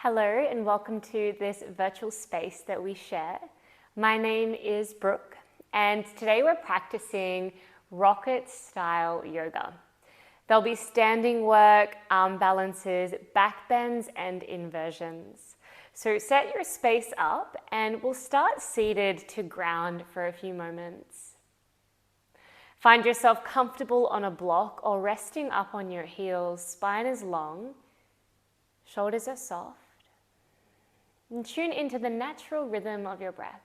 Hello and welcome to this virtual space that we share. My name is Brooke and today we're practicing rocket style yoga. There'll be standing work, arm balances, back bends and inversions. So set your space up and we'll start seated to ground for a few moments. Find yourself comfortable on a block or resting up on your heels, spine is long, shoulders are soft. And tune into the natural rhythm of your breath.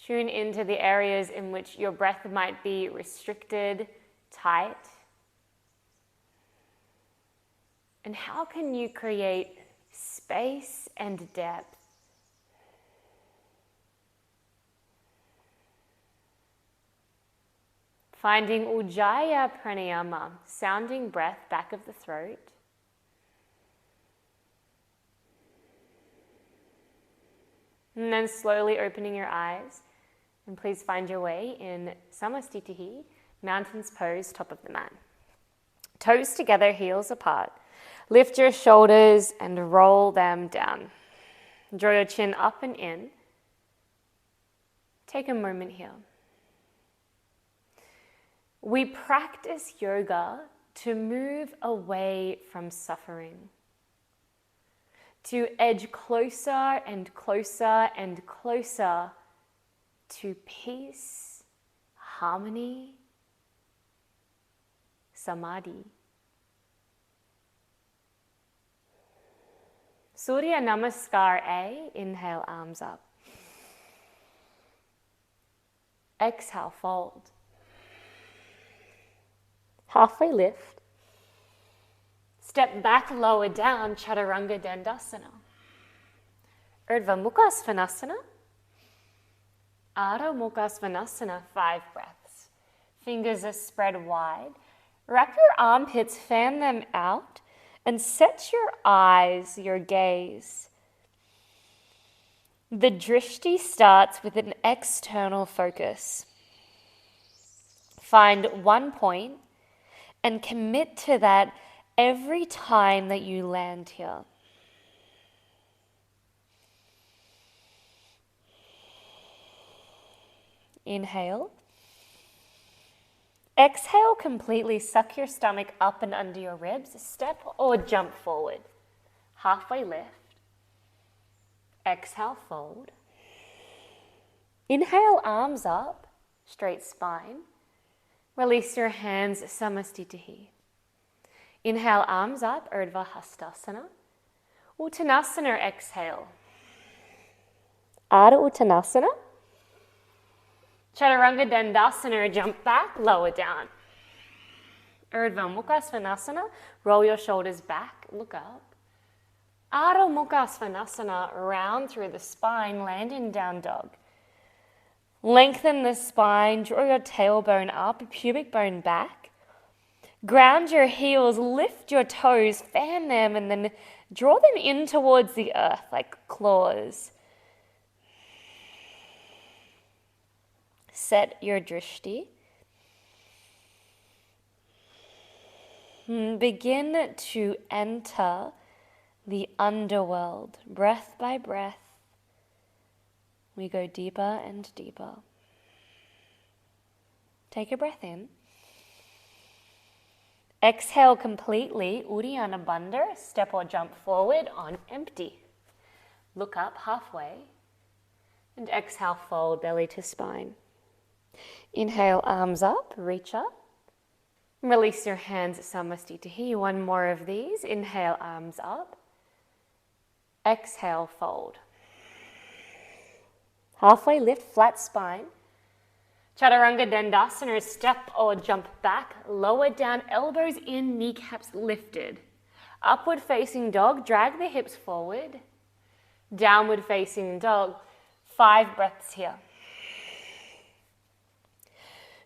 Tune into the areas in which your breath might be restricted, tight. And how can you create space and depth? Finding Ujjayi Pranayama, sounding breath back of the throat. And then slowly opening your eyes. And please find your way in Samastitihi, mountain's pose, top of the mat. Toes together, heels apart. Lift your shoulders and roll them down. Draw your chin up and in. Take a moment here. We practice yoga to move away from suffering, to edge closer and closer and closer to peace, harmony, samadhi. Surya Namaskar A, inhale, arms up. Exhale, fold. Halfway lift. Step back, lower down, Chaturanga Dandasana. Urdhva Mukha Svanasana. Adho Mukha Svanasana, 5 breaths. Fingers are spread wide. Wrap your armpits, fan them out, and set your eyes, your gaze. The drishti starts with an external focus. Find one point and commit to that every time that you land here. Inhale. Exhale completely, suck your stomach up and under your ribs. Step or jump forward. Halfway lift. Exhale, fold. Inhale, arms up, straight spine. Release your hands, Samastitihi. Inhale, arms up, Urdhva Hastasana. Uttanasana, exhale. Adho Uttanasana. Chaturanga Dandasana, jump back, lower down. Urdhva Mukha Svanasana, roll your shoulders back, look up. Adho Mukha Svanasana, round through the spine, land in down dog. Lengthen the spine, draw your tailbone up, pubic bone back. Ground your heels, lift your toes, fan them, and then draw them in towards the earth like claws. Set your drishti. Begin to enter the underworld, breath by breath. We go deeper and deeper. Take a breath in. Exhale completely, Uddiyana Bandha, step or jump forward on empty. Look up halfway. And exhale, fold, belly to spine. Inhale, arms up, reach up. Release your hands, Samastitihi. One more of these. Inhale, arms up. Exhale, fold. Halfway lift, flat spine. Chaturanga Dandasana, step or jump back, lower down, elbows in, kneecaps lifted. Upward facing dog, drag the hips forward. Downward facing dog, 5 breaths here.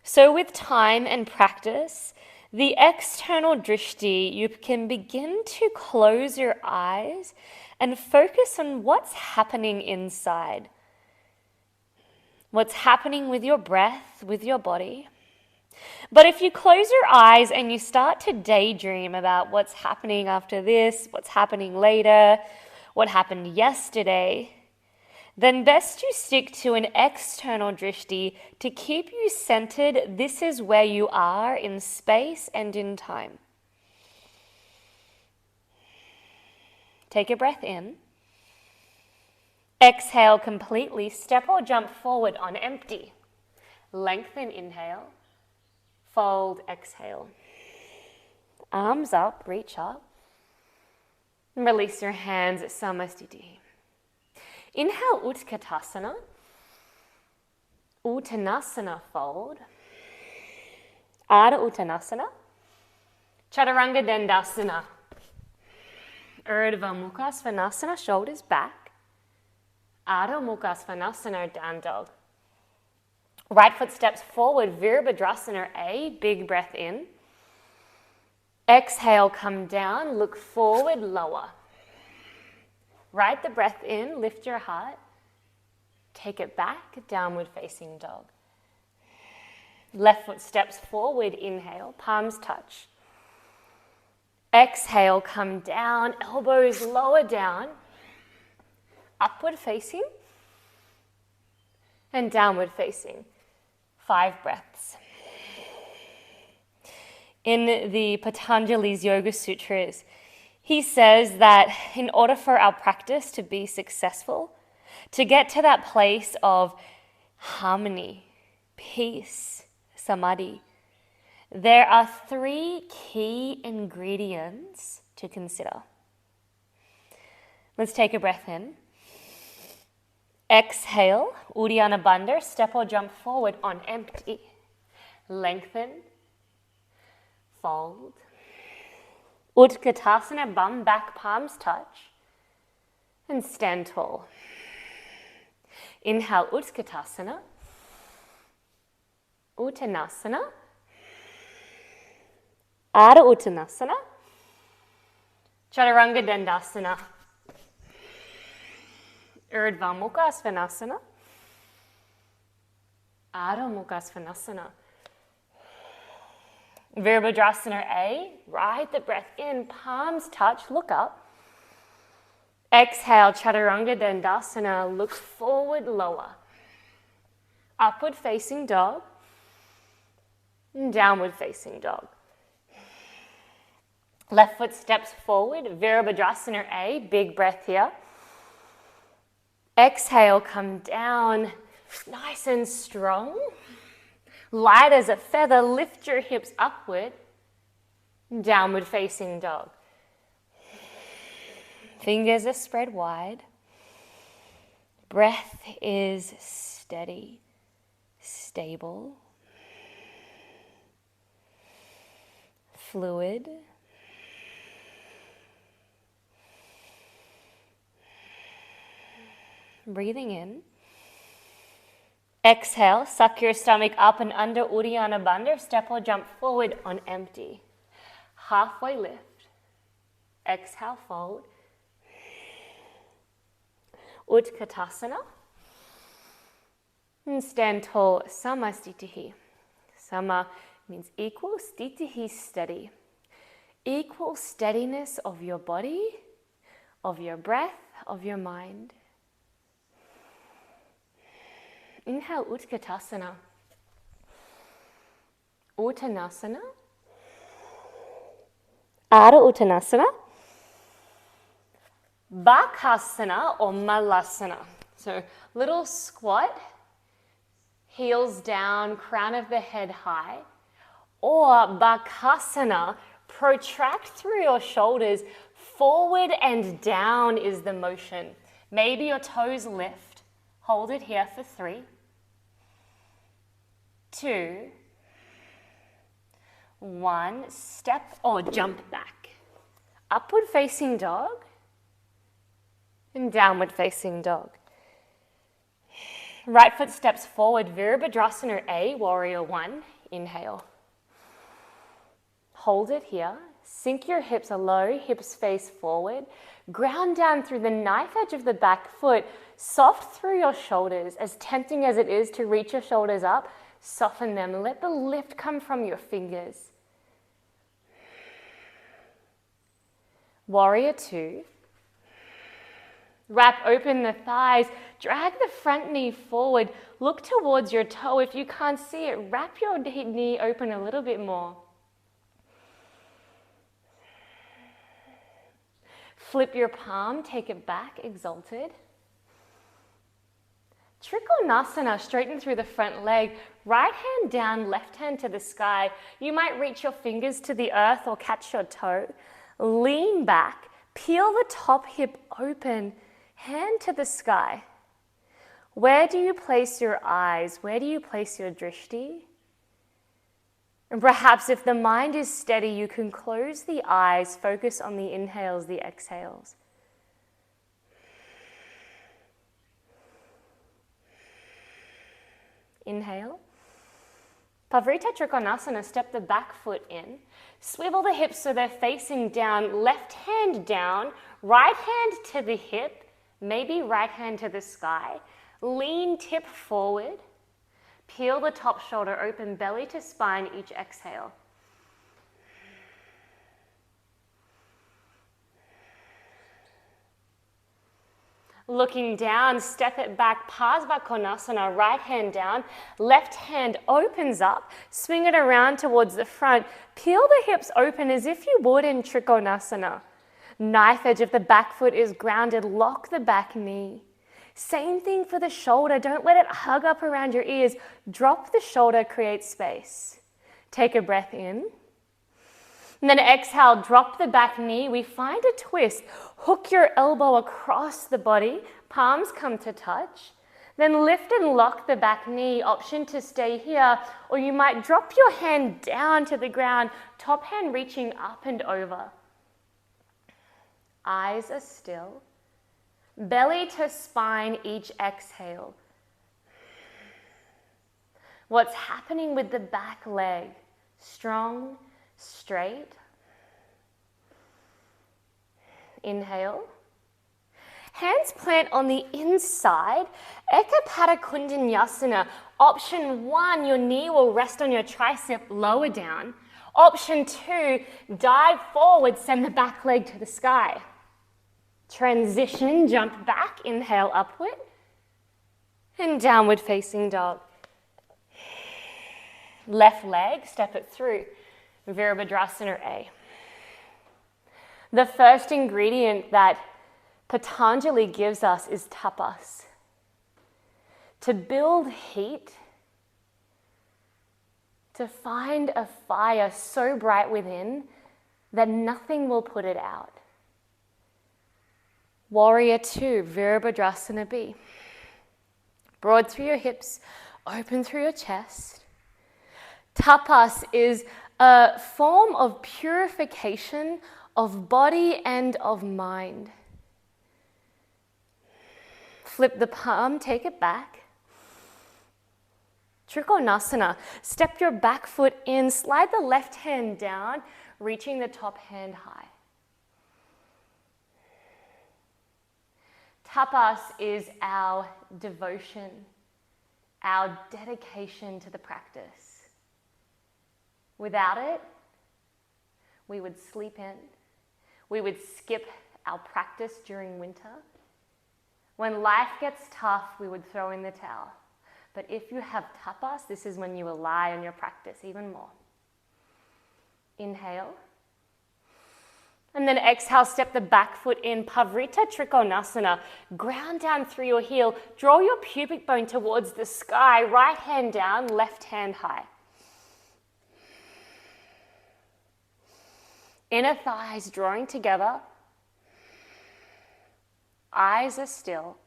So with time and practice, the external drishti, you can begin to close your eyes and focus on what's happening inside. What's happening with your breath, with your body. But if you close your eyes and you start to daydream about what's happening after this, what's happening later, what happened yesterday, then best you stick to an external drishti to keep you centered. This is where you are in space and in time. Take a breath in. Exhale completely. Step or jump forward on empty. Lengthen, inhale. Fold, exhale. Arms up, reach up. And release your hands, Samastitihi. Inhale, Utkatasana. Uttanasana, fold. Ardha Uttanasana. Chaturanga Dandasana. Urdhva Mukha Svanasana, shoulders back. Ardha Mukha Svanasana, down dog. Right foot steps forward, Virabhadrasana A, big breath in. Exhale, come down, look forward, lower. Right the breath in, lift your heart. Take it back, downward facing dog. Left foot steps forward, inhale, palms touch. Exhale, come down, elbows lower down. Upward facing and downward facing. 5 breaths. In the Patanjali's Yoga Sutras, he says that in order for our practice to be successful, to get to that place of harmony, peace, samadhi, there are 3 key ingredients to consider. Let's take a breath in. Exhale, Uddiyana Bandha, step or jump forward on empty. Lengthen, fold. Utkatasana, bum, back, palms touch. And stand tall. Inhale, Utkatasana. Uttanasana. Ardha Uttanasana. Chaturanga Dandasana. Urdhva Mukha Svanasana. Ardha Mukha Svanasana. Virabhadrasana A, ride the breath in, palms touch, look up. Exhale, Chaturanga Dandasana, look forward, lower. Upward facing dog, and downward facing dog. Left foot steps forward, Virabhadrasana A, big breath here. Exhale, come down, nice and strong. Light as a feather, lift your hips upward, downward facing dog. Fingers are spread wide. Breath is steady, stable, fluid. Breathing in. Exhale, suck your stomach up and under, Uddiyana Bandha, step or jump forward on empty. Halfway lift. Exhale, fold. Utkatasana. And stand tall, Samastitihi. Sama means equal, stitihi, steady. Equal steadiness of your body, of your breath, of your mind. Inhale, Utkatasana. Uttanasana. Ardha Uttanasana. Bakasana or Malasana. So little squat, heels down, crown of the head high. Or Bakasana, protract through your shoulders, forward and down is the motion. Maybe your toes lift. Hold it here for 3, 2, 1. Step or jump back. Upward facing dog and downward facing dog. Right foot steps forward, Virabhadrasana A, warrior 1. Inhale. Hold it here. Sink your hips low, hips face forward. Ground down through the knife edge of the back foot. Soft through your shoulders. As tempting as it is to reach your shoulders up, Soften them. Let the lift come from your fingers. Warrior two. Wrap open the thighs. Drag the front knee forward. Look towards your toe. If you can't see it, wrap your knee open a little bit more. Flip your palm, take it back, exalted. Trikonasana, straighten through the front leg. Right hand down, left hand to the sky. You might reach your fingers to the earth or catch your toe. Lean back, peel the top hip open, hand to the sky. Where do you place your eyes? Where do you place your drishti? And perhaps if the mind is steady, you can close the eyes, focus on the inhales, the exhales. Inhale. Pavrita Trikonasana, step the back foot in. Swivel the hips so they're facing down, left hand down, right hand to the hip, maybe right hand to the sky. Lean tip forward. Peel the top shoulder open, belly to spine, each exhale. Looking down, step it back, Pavrita Trikonasana, right hand down, left hand opens up, swing it around towards the front, peel the hips open as if you would in Trikonasana. Knife edge of the back foot is grounded, lock the back knee. Same thing for the shoulder, don't let it hug up around your ears. Drop the shoulder, create space. Take a breath in. And then exhale, drop the back knee. We find a twist. Hook your elbow across the body, palms come to touch. Then lift and lock the back knee, option to stay here, or you might drop your hand down to the ground, top hand reaching up and over. Eyes are still. Belly to spine, each exhale. What's happening with the back leg? Strong, straight. Inhale. Hands plant on the inside. Ekapada Kundinyasana. Option 1, your knee will rest on your tricep, lower down. Option 2, dive forward, send the back leg to the sky. Transition, jump back, inhale upward, and downward facing dog. Left leg, step it through, Virabhadrasana A. The first ingredient that Patanjali gives us is tapas. To build heat, to find a fire so bright within that nothing will put it out. Warrior 2, Virabhadrasana B. Broad through your hips, open through your chest. Tapas is a form of purification of body and of mind. Flip the palm, take it back. Trikonasana, step your back foot in, slide the left hand down, reaching the top hand high. Tapas is our devotion, our dedication to the practice. Without it, we would sleep in. We would skip our practice during winter. When life gets tough, we would throw in the towel. But if you have tapas, this is when you rely on your practice even more. Inhale. And then exhale, step the back foot in, Pavrita Trikonasana. Ground down through your heel. Draw your pubic bone towards the sky. Right hand down, left hand high. Inner thighs drawing together. Eyes are still.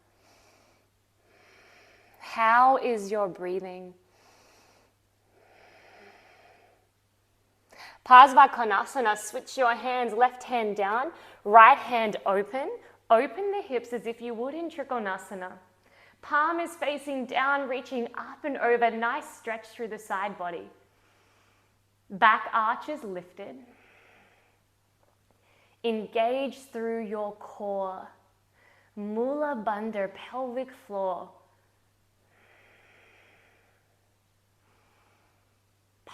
How is your breathing? Pavrita Trikonasana, switch your hands, left hand down, right hand open. Open the hips as if you would in Trikonasana. Palm is facing down, reaching up and over, nice stretch through the side body. Back arch is lifted. Engage through your core. Mula Bandha, pelvic floor.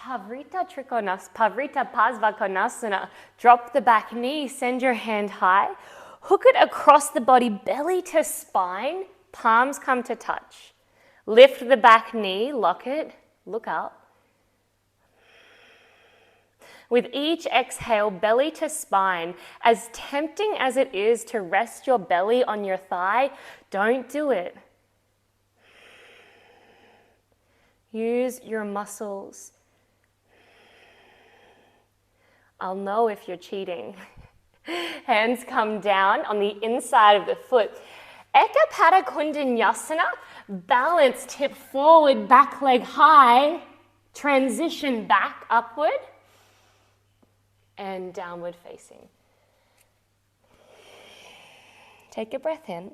Pavrita Trikonasana. Drop the back knee, send your hand high. Hook it across the body, belly to spine, palms come to touch. Lift the back knee, lock it, look up. With each exhale, belly to spine, as tempting as it is to rest your belly on your thigh, don't do it. Use your muscles. I'll know if you're cheating. Hands come down on the inside of the foot. Ekapada Kundanyasana, balance, tip forward, back leg high, transition back upward, and downward facing. Take a breath in.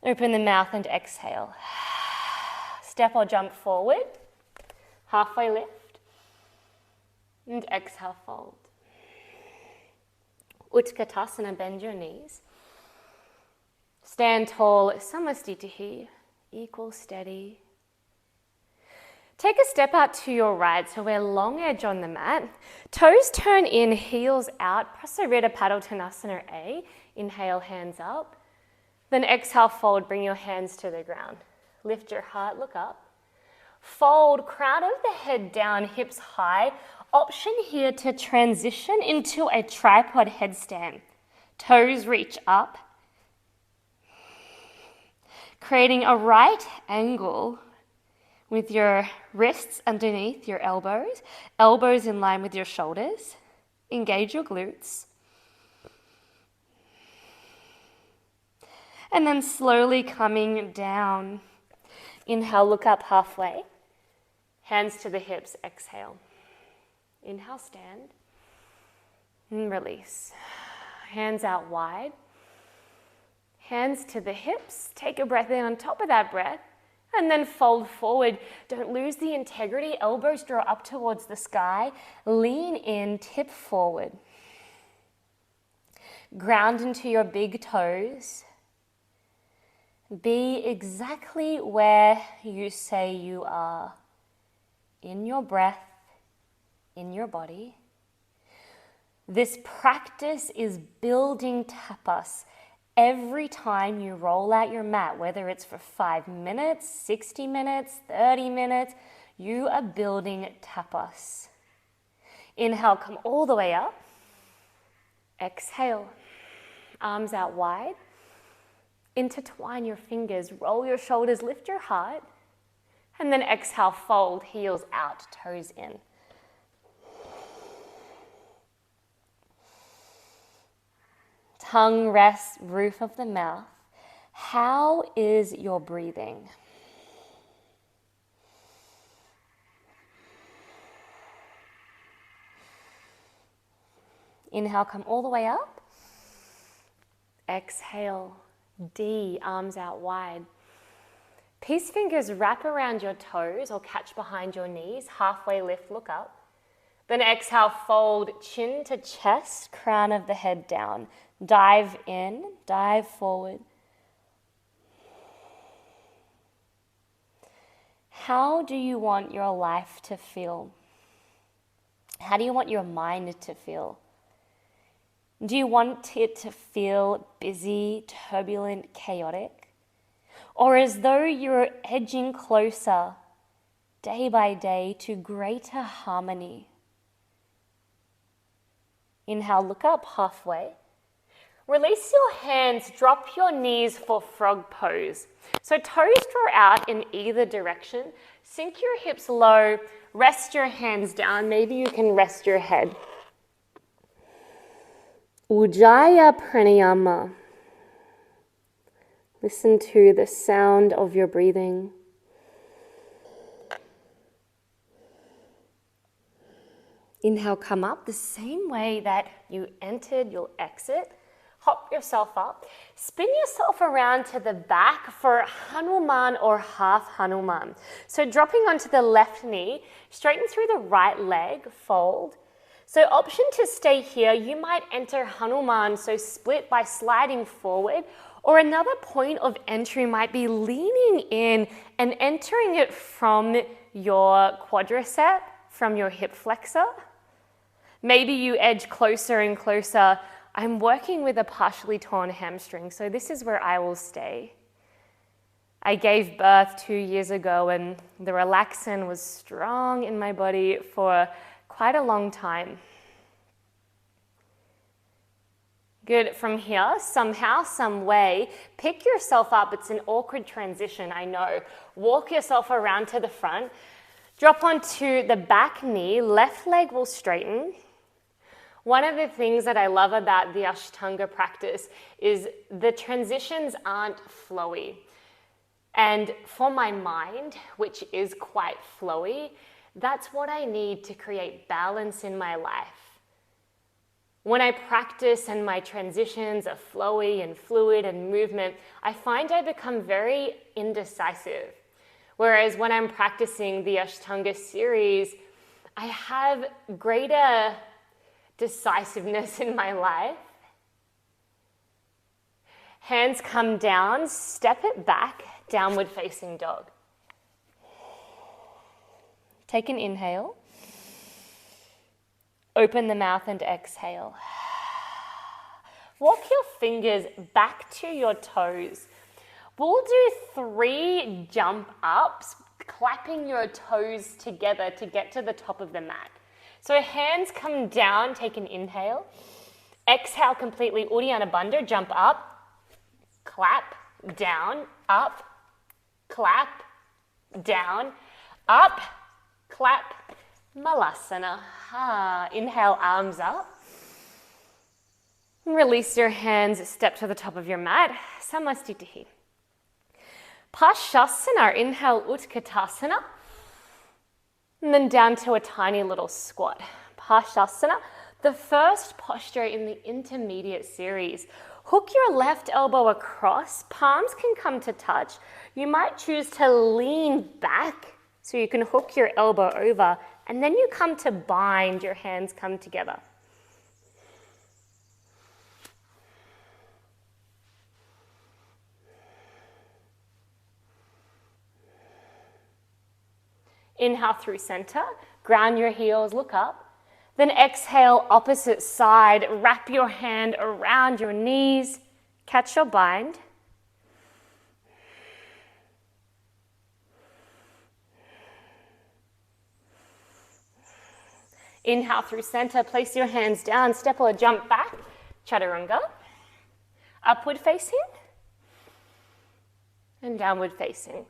Open the mouth and exhale. Step or jump forward, halfway lift, and exhale, fold. Utkatasana, bend your knees. Stand tall, Samastitihi, equal, steady. Take a step out to your right, so we're long edge on the mat. Toes turn in, heels out, Pavrita Trikonasana A. Inhale, hands up. Then exhale, fold, bring your hands to the ground. Lift your heart, look up. Fold, crown of the head down, hips high. Option here to transition into a tripod headstand. Toes reach up. Creating a right angle with your wrists underneath your elbows. Elbows in line with your shoulders. Engage your glutes. And then slowly coming down. Inhale, look up halfway. Hands to the hips, exhale. Inhale, stand. And release. Hands out wide. Hands to the hips. Take a breath in on top of that breath. And then fold forward. Don't lose the integrity. Elbows draw up towards the sky. Lean in, tip forward. Ground into your big toes. Be exactly where you say you are. In your breath, in your body. This practice is building tapas. Every time you roll out your mat, whether it's for 5 minutes, 60 minutes, 30 minutes, you are building tapas. Inhale, come all the way up. Exhale, arms out wide. Intertwine your fingers, roll your shoulders, lift your heart. And then exhale, fold, heels out, toes in. Tongue rests, roof of the mouth. How is your breathing? Inhale, come all the way up. Exhale, D, arms out wide. Peace fingers wrap around your toes or catch behind your knees. Halfway lift, look up. Then exhale, fold, chin to chest, crown of the head down. Dive in, dive forward. How do you want your life to feel? How do you want your mind to feel? Do you want it to feel busy, turbulent, chaotic? Or as though you're edging closer, day by day, to greater harmony? Inhale, look up halfway. Release your hands, drop your knees for frog pose. So toes draw out in either direction. Sink your hips low, rest your hands down. Maybe you can rest your head. Ujjayi pranayama. Listen to the sound of your breathing. Inhale, come up the same way that you entered, you'll exit. Hop yourself up. Spin yourself around to the back for Hanuman or half Hanuman. So dropping onto the left knee, straighten through the right leg, fold. So option to stay here, you might enter Hanuman, so split by sliding forward, or another point of entry might be leaning in and entering it from your quadricep from your hip flexor. Maybe you edge closer and closer. I'm working with a partially torn hamstring, so this is where I will stay. I gave birth 2 years ago and the relaxin was strong in my body for quite a long time. Good. From here, somehow, some way, pick yourself up. It's an awkward transition, I know. Walk yourself around to the front. Drop onto the back knee. Left leg will straighten. One of the things that I love about the Ashtanga practice is the transitions aren't flowy. And for my mind, which is quite flowy, that's what I need to create balance in my life. When I practice and my transitions are flowy and fluid and movement, I find I become very indecisive. Whereas when I'm practicing the Ashtanga series, I have greater decisiveness in my life. Hands come down, step it back, downward facing dog. Take an inhale. Open the mouth and exhale. Walk your fingers back to your toes. We'll do 3 jump ups, clapping your toes together to get to the top of the mat. So hands come down, take an inhale. Exhale completely, Uddiyana Bandha, jump up, clap, down, up, clap, down, up, clap, Malasana. Inhale, arms up. Release your hands, step to the top of your mat. Samastitihi. Pashasana, inhale, Utkatasana. And then down to a tiny little squat. Pashasana, the first posture in the intermediate series. Hook your left elbow across. Palms can come to touch. You might choose to lean back so you can hook your elbow over. And then you come to bind, your hands come together. Inhale through center, ground your heels, look up. Then exhale, opposite side, wrap your hand around your knees, catch your bind. Inhale through center, place your hands down, step or jump back, chaturanga. Upward facing and downward facing.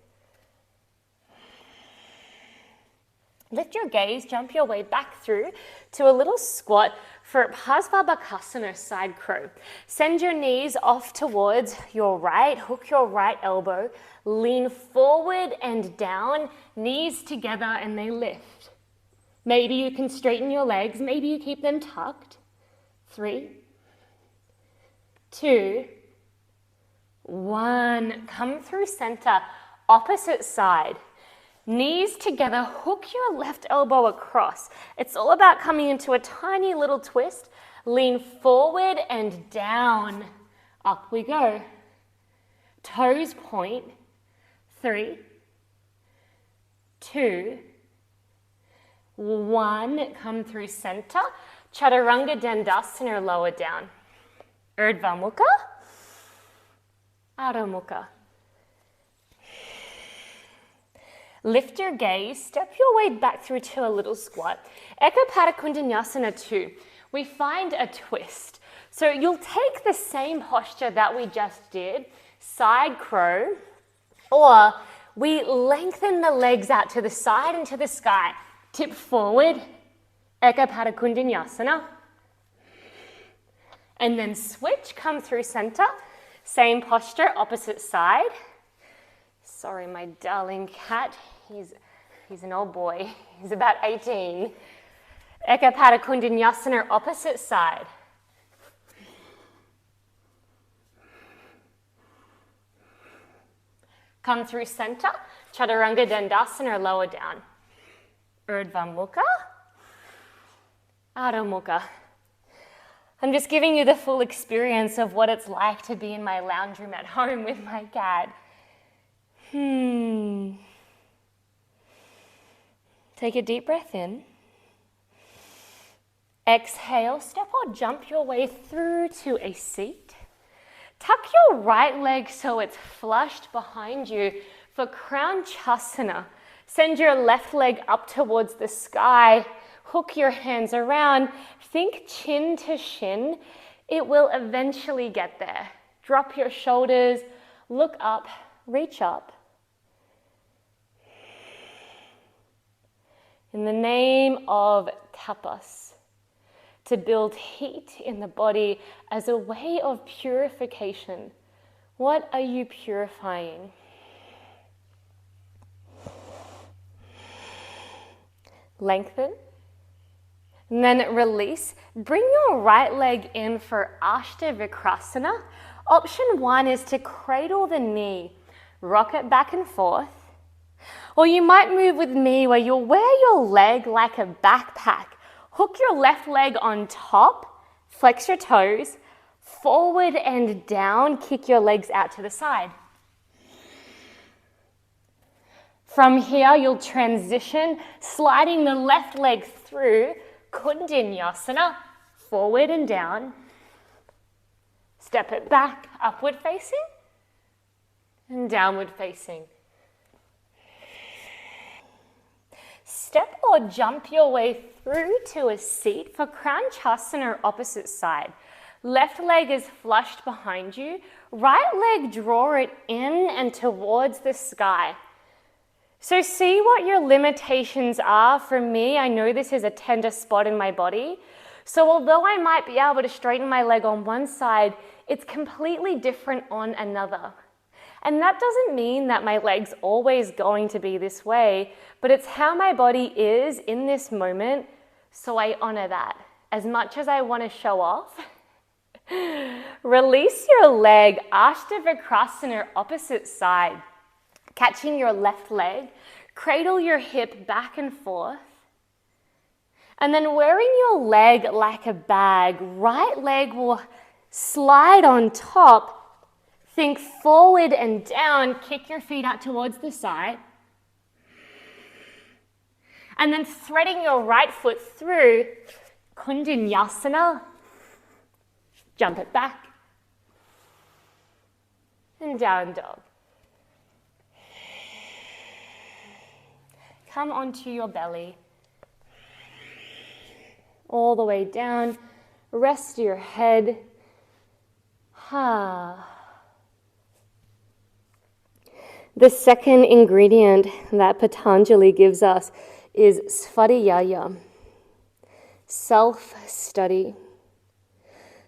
Lift your gaze, jump your way back through to a little squat for Pavrita side crow. Send your knees off towards your right, hook your right elbow, lean forward and down, knees together and they lift. Maybe you can straighten your legs, maybe you keep them tucked. 3, 2, 1. Come through center, opposite side. Knees together, hook your left elbow across. It's all about coming into a tiny little twist. Lean forward and down. Up we go. Toes point. 3, 2, 1. Come through center. Chaturanga Dandasana or lower down. Urdhva Mukha. Adho Mukha. Lift your gaze, step your way back through to a little squat. Ekapada Kundanyasana 2. We find a twist. So you'll take the same posture that we just did, side crow, or we lengthen the legs out to the side and to the sky. Tip forward, Ekapada Kundanyasana. And then switch, come through center. Same posture, opposite side. Sorry, my darling cat. He's an old boy. He's about 18. Ekapada Kundanyasana, opposite side. Come through center. Chaturanga Dandasana or lower down. Urdhva Mukha. Adho Mukha. I'm just giving you the full experience of what it's like to be in my lounge room at home with my cat. Take a deep breath in. Exhale, step or jump your way through to a seat. Tuck your right leg so it's flushed behind you for Crown Chasana. Send your left leg up towards the sky. Hook your hands around. Think chin to shin. It will eventually get there. Drop your shoulders, look up, reach up. In the name of tapas, to build heat in the body as a way of purification. What are you purifying? Lengthen. And then release. Bring your right leg in for Ashta Vikrasana. Option 1 is to cradle the knee. Rock it back and forth. Or you might move with me where you'll wear your leg like a backpack. Hook your left leg on top, flex your toes, forward and down, kick your legs out to the side. From here, you'll transition, sliding the left leg through Vinyasa, forward and down. Step it back, upward facing and downward facing. Step or jump your way through to a seat for Crown Chasana or opposite side. Left leg is flushed behind you. Right leg, draw it in and towards the sky. So see what your limitations are. For me, I know this is a tender spot in my body. So although I might be able to straighten my leg on one side, it's completely different on another. And that doesn't mean that my leg's always going to be this way, but it's how my body is in this moment, so I honor that. As much as I want to show off, release your leg, Ashta Vikrasana, opposite side. Catching your left leg, cradle your hip back and forth. And then wearing your leg like a bag, right leg will slide on top. Think forward and down, kick your feet out towards the side. And then threading your right foot through, Vinyasa. Jump it back. And down dog. Come onto your belly. All the way down. Rest your head. The second ingredient that Patanjali gives us is svadhyaya, self-study.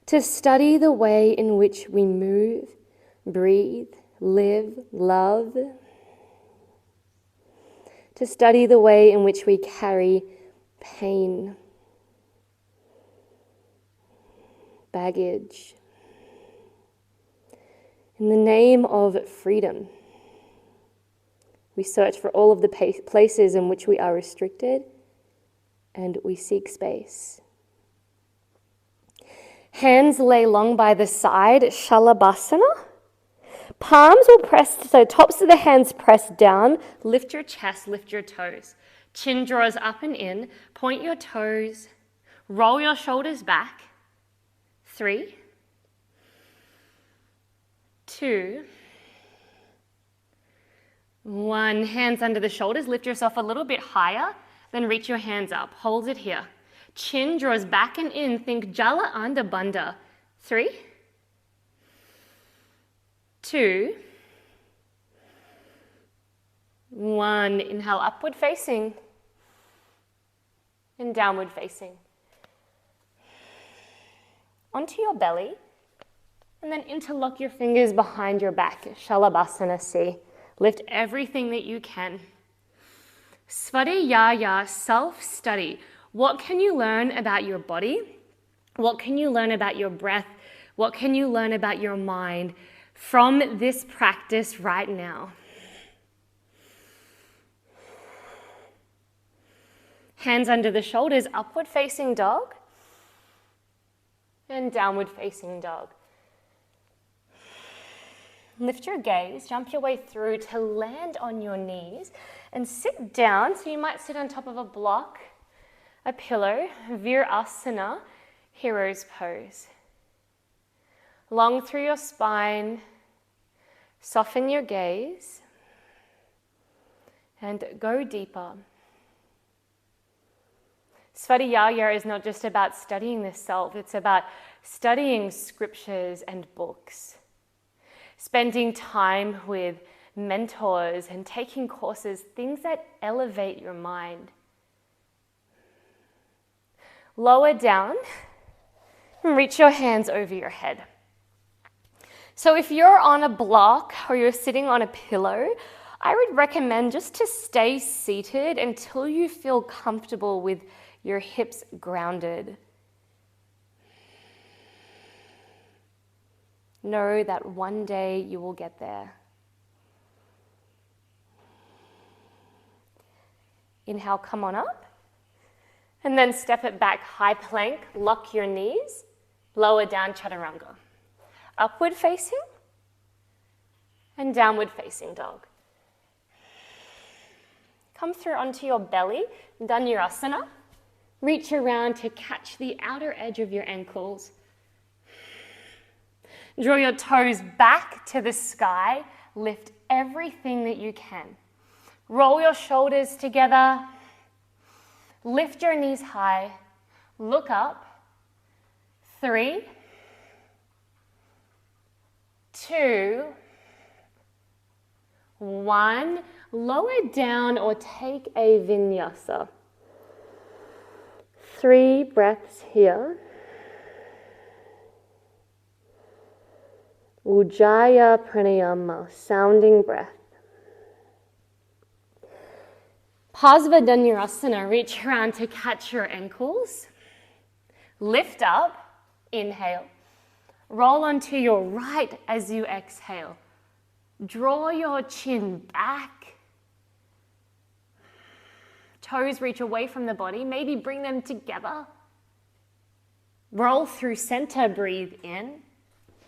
To study the way in which we move, breathe, live, love. To study the way in which we carry pain, baggage. In the name of freedom, we search for all of the places in which we are restricted, and we seek space. Hands lay long by the side, Shalabasana. Palms will press, so tops of the hands press down. Lift your chest, lift your toes. Chin draws up and in. Point your toes. Roll your shoulders back. 3, 2, 1. Hands under the shoulders. Lift yourself a little bit higher. Then reach your hands up. Hold it here. Chin draws back and in. Think Jala Anda Bandha. 3, 2, 1. Inhale, upward facing and downward facing. Onto your belly, and then interlock your fingers behind your back. Shalabasana C. Lift everything that you can. Svadhyaya, self-study. What can you learn about your body? What can you learn about your breath? What can you learn about your mind from this practice right now? Hands under the shoulders, upward facing dog and downward facing dog. Lift your gaze, jump your way through to land on your knees and sit down. So you might sit on top of a block, a pillow, Virasana, hero's pose. Long through your spine, soften your gaze and go deeper. Svadhyaya is not just about studying the self, it's about studying scriptures and books. Spending time with mentors and taking courses, things that elevate your mind. Lower down and reach your hands over your head. So if you're on a block or you're sitting on a pillow, I would recommend just to stay seated until you feel comfortable with your hips grounded. Know that one day you will get there. Inhale, come on up. And then step it back, high plank, lock your knees, lower down, chaturanga. Upward facing and downward facing dog. Come through onto your belly, Dhanurasana. Reach around to catch the outer edge of your ankles. Draw your toes back to the sky. Lift everything that you can. Roll your shoulders together. Lift your knees high. Look up. 3, 2, 1. Lower down or take a vinyasa. 3 breaths here. Ujjayi pranayama, sounding breath. Parsva Dhanurasana, reach around to catch your ankles. Lift up, inhale. Roll onto your right as you exhale. Draw your chin back. Toes reach away from the body, maybe bring them together. Roll through center, breathe in.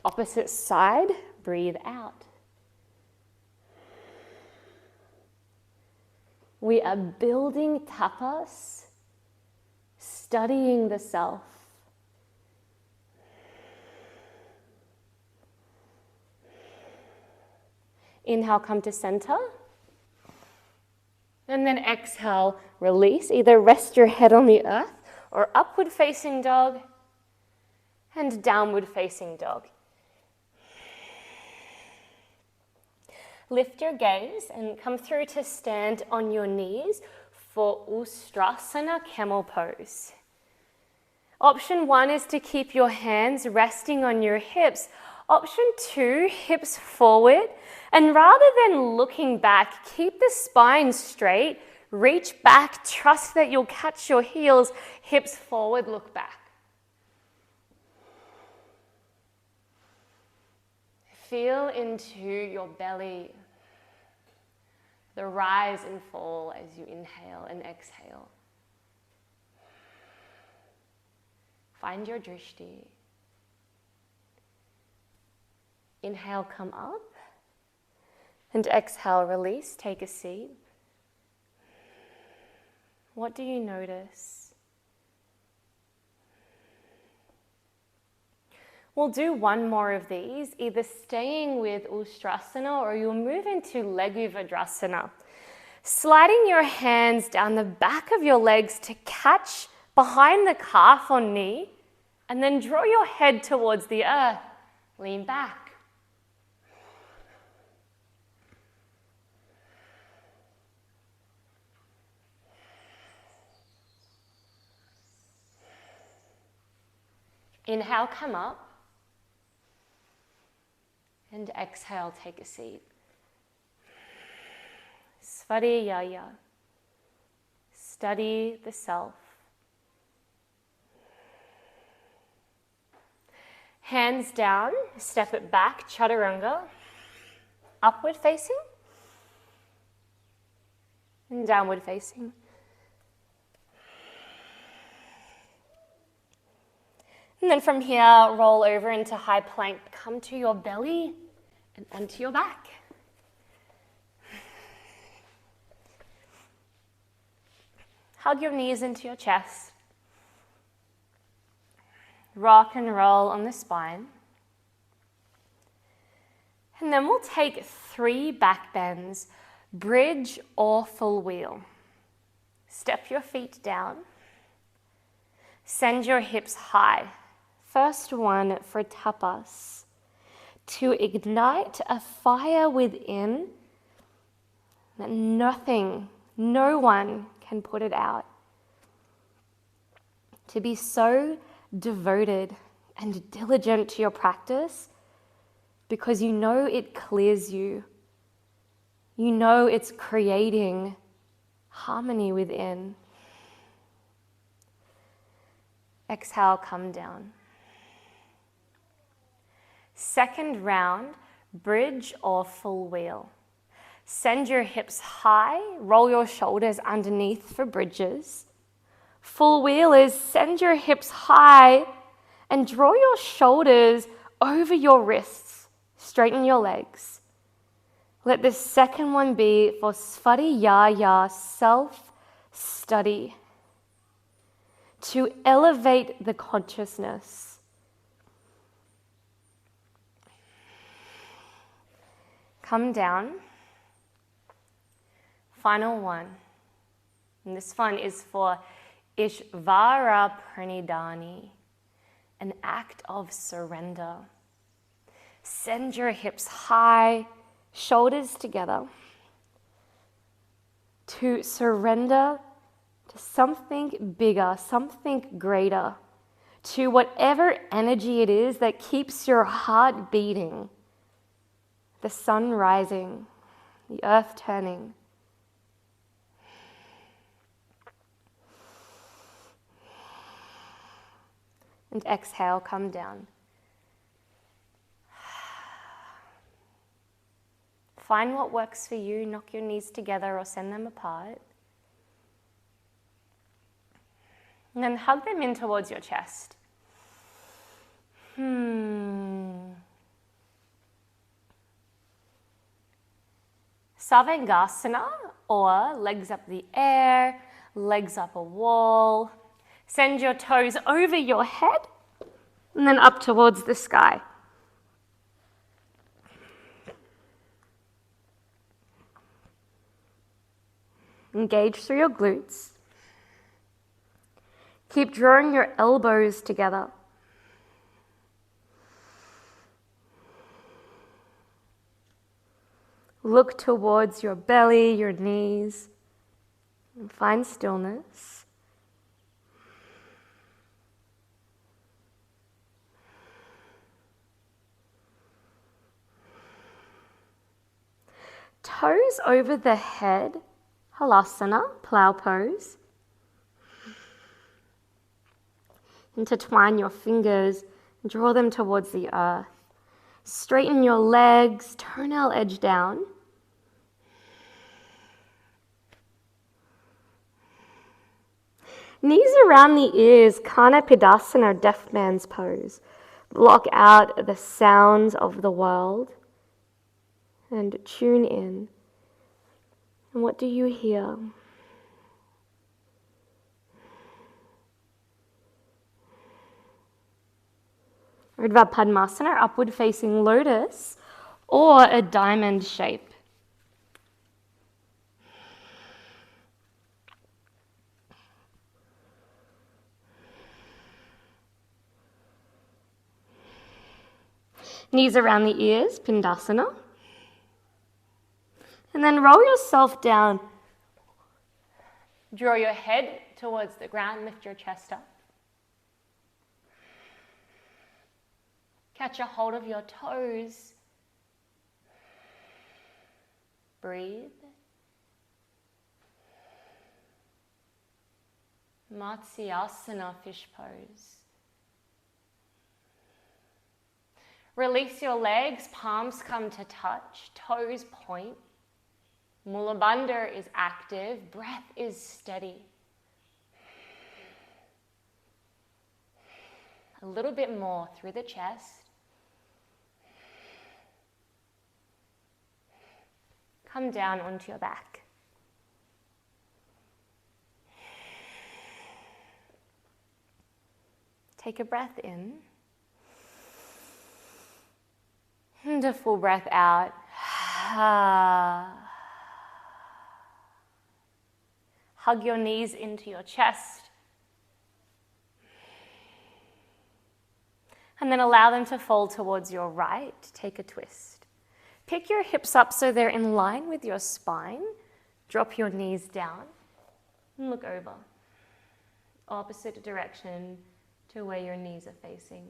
Opposite side, breathe out. We are building tapas, studying the self. Inhale, come to center. And then exhale, release. Either rest your head on the earth or upward facing dog and downward facing dog. Lift your gaze and come through to stand on your knees for Ustrasana, camel pose. Option 1 is to keep your hands resting on your hips. Option 2, hips forward. And rather than looking back, keep the spine straight. Reach back, trust that you'll catch your heels. Hips forward, look back. Feel into your belly, the rise and fall as you inhale and exhale. Find your drishti. Inhale, come up. And exhale, release, take a seat. What do you notice? We'll do one more of these, either staying with Ustrasana or you'll move into Legu Vajrasana. Sliding your hands down the back of your legs to catch behind the calf or knee, and then draw your head towards the earth. Lean back. Inhale, come up. And exhale, take a seat. Svadhyaya. Study the self. Hands down, step it back, chaturanga. Upward facing. And downward facing. And then from here, roll over into high plank. Come to your belly. and onto your back. Hug your knees into your chest. Rock and roll on the spine. And then we'll take 3 back bends, bridge or full wheel. Step your feet down. Send your hips high. First one for tapas. To ignite a fire within that no one can put it out. To be so devoted and diligent to your practice because you know it clears you. You know it's creating harmony within. Exhale, come down. Second round, bridge or full wheel. Send your hips high, roll your shoulders underneath for bridges. Full wheel is send your hips high and draw your shoulders over your wrists. Straighten your legs. Let this second one be for Svadhyaya, self-study. To elevate the consciousness. Come down. Final one. And this one is for Ishvara Pranidhani, an act of surrender. Send your hips high, shoulders together. To surrender to something bigger, something greater, to whatever energy it is that keeps your heart beating. The sun rising, the earth turning. And exhale, come down. Find what works for you. Knock your knees together or send them apart. And then hug them in towards your chest. Savangasana, or legs up the air, legs up a wall. Send your toes over your head and then up towards the sky. Engage through your glutes. Keep drawing your elbows together. Look towards your belly, your knees, and find stillness. Toes over the head, halasana, plow pose. Intertwine your fingers and draw them towards the earth. Straighten your legs, toenail edge down. Knees around the ears, Kanapidasana, deaf man's pose. Block out the sounds of the world and tune in. And what do you hear? Urdhva Padmasana, upward facing lotus, or a diamond shape. Knees around the ears, Pindasana. And then roll yourself down. Draw your head towards the ground, lift your chest up. Catch a hold of your toes. Breathe. Matsyasana, fish pose. Release your legs, palms come to touch, toes point. Mula Bandha is active, breath is steady. A little bit more through the chest. come down onto your back. Take a breath in. And a full breath out. Hug your knees into your chest. And then allow them to fall towards your right. Take a twist. Pick your hips up so they're in line with your spine. Drop your knees down and look over. Opposite direction to where your knees are facing.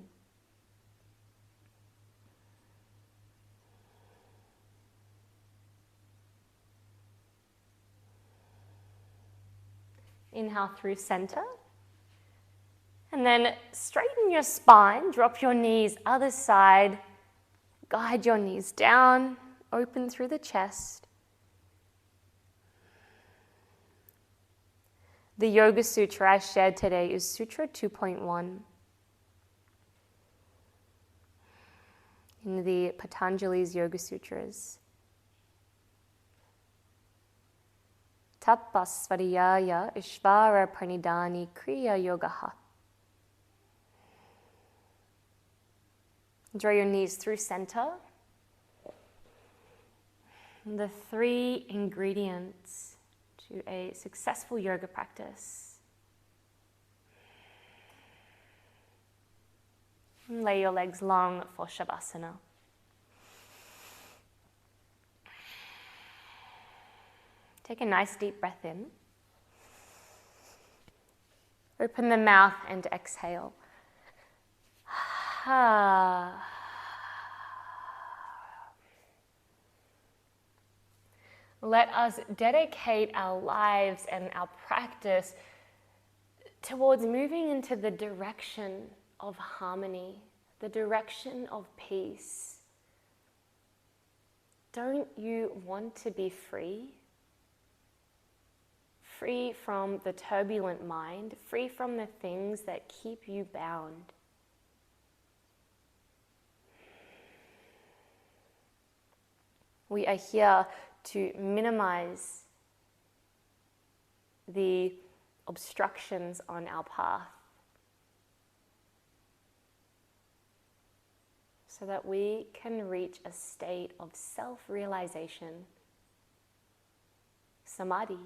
Inhale through center. And then straighten your spine, drop your knees other side, guide your knees down, open through the chest. The Yoga Sutra I shared today is Sutra 2.1. In the Patanjali's Yoga Sutras. Tapasvariyaya Ishvara Pranidhani Kriya Yogaha. Draw your knees through center. The 3 ingredients to a successful yoga practice. And lay your legs long for Shalabasana. Take a nice deep breath in. Open the mouth and exhale. Let us dedicate our lives and our practice towards moving into the direction of harmony, the direction of peace. Don't you want to be free? Free from the turbulent mind, free from the things that keep you bound. We are here to minimize the obstructions on our path so that we can reach a state of self-realization, samadhi.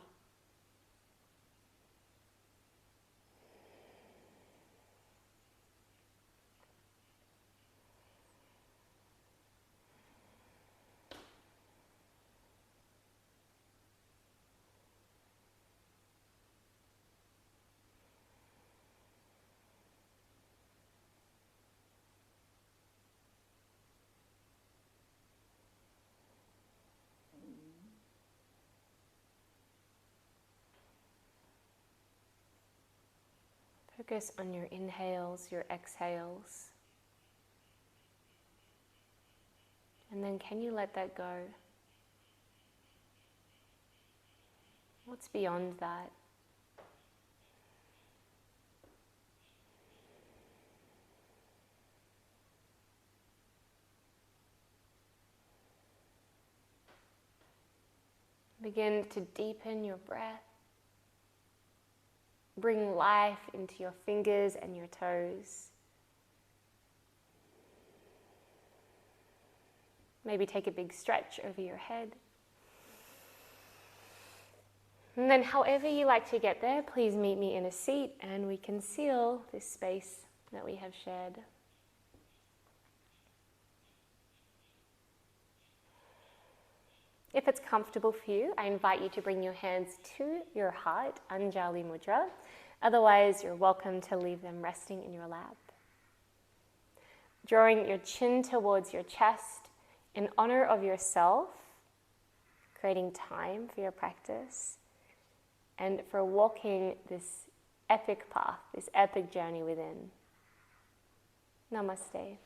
Focus on your inhales, your exhales. And then can you let that go? What's beyond that? Begin to deepen your breath. Bring life into your fingers and your toes. Maybe take a big stretch over your head. And then however you like to get there, please meet me in a seat and we can seal this space that we have shared. If it's comfortable for you, I invite you to bring your hands to your heart, Anjali Mudra. Otherwise, you're welcome to leave them resting in your lap. Drawing your chin towards your chest in honor of yourself, creating time for your practice, and for walking this epic path, this epic journey within. Namaste.